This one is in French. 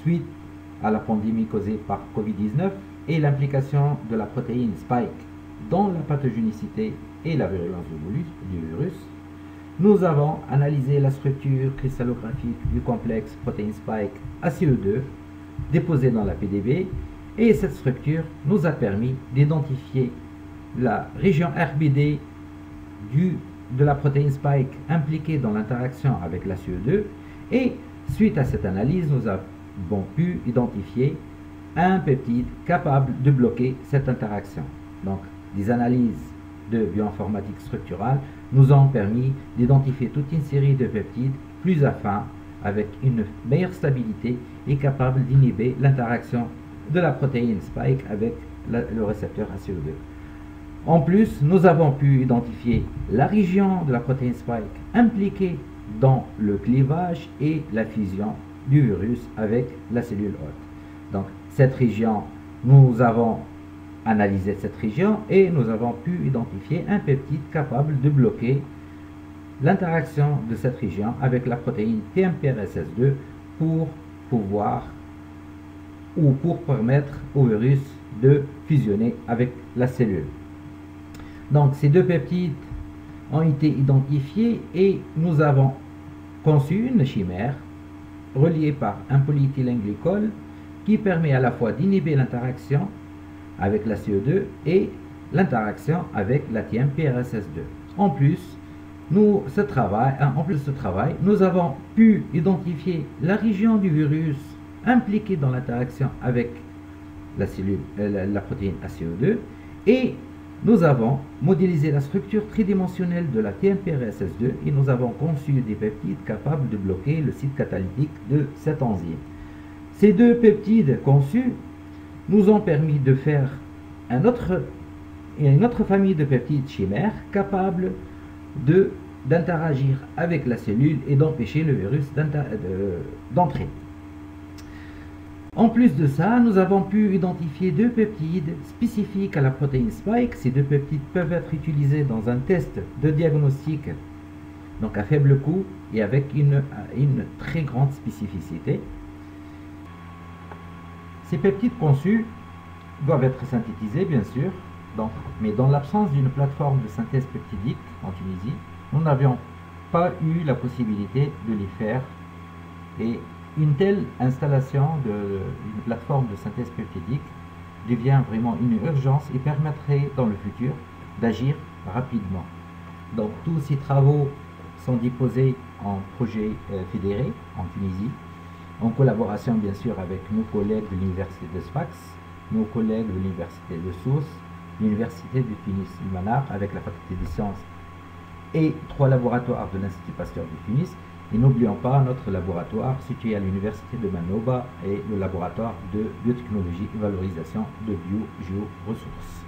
suite à la pandémie causée par Covid-19 et l'implication de la protéine Spike dans la pathogénicité et la virulence du virus, nous avons analysé la structure cristallographique du complexe protéine Spike ACE2 déposé dans la PDB, et cette structure nous a permis d'identifier la région RBD de la protéine Spike impliquée dans l'interaction avec l'ACE2, et suite à cette analyse, nous avons pu identifier un peptide capable de bloquer cette interaction. Donc, des analyses de bioinformatique structurale nous ont permis d'identifier toute une série de peptides plus affins, avec une meilleure stabilité et capable d'inhiber l'interaction de la protéine Spike avec le récepteur ACE2. En plus, nous avons pu identifier la région de la protéine Spike impliquée dans le clivage et la fusion du virus avec la cellule hôte. Donc, cette région, nous avons analysé cette région et nous avons pu identifier un peptide capable de bloquer l'interaction de cette région avec la protéine TMPRSS2 pour pouvoir ou pour permettre au virus de fusionner avec la cellule. Donc, ces deux peptides ont été identifiés et nous avons conçu une chimère reliée par un polyéthylène-glycol qui permet à la fois d'inhiber l'interaction avec la CO2 et l'interaction avec la TMPRSS2. En plus de ce travail, nous avons pu identifier la région du virus impliquée dans l'interaction avec la protéine ACE2, et nous avons modélisé la structure tridimensionnelle de la TMPRSS2 et nous avons conçu des peptides capables de bloquer le site catalytique de cette enzyme. Ces deux peptides conçus nous ont permis de faire une autre famille de peptides chimères capables d'interagir avec la cellule et d'empêcher le virus d'entrer. En plus de ça, nous avons pu identifier deux peptides spécifiques à la protéine Spike. Ces deux peptides peuvent être utilisés dans un test de diagnostic, donc à faible coût et avec une très grande spécificité. Ces peptides conçus doivent être synthétisés, bien sûr, mais dans l'absence d'une plateforme de synthèse peptidique en Tunisie, nous n'avions pas eu la possibilité de les faire, et une telle installation d'une plateforme de synthèse peptidique devient vraiment une urgence et permettrait dans le futur d'agir rapidement. Donc tous ces travaux sont déposés en projet fédéré en Tunisie, en collaboration bien sûr avec nos collègues de l'université de Sfax, nos collègues de l'université de Sousse, l'université de Tunis Manar avec la faculté des sciences et 3 laboratoires de l'Institut Pasteur de Tunis. Et n'oublions pas notre laboratoire situé à l'université de Manoba et le laboratoire de biotechnologie et valorisation de biogéoressources.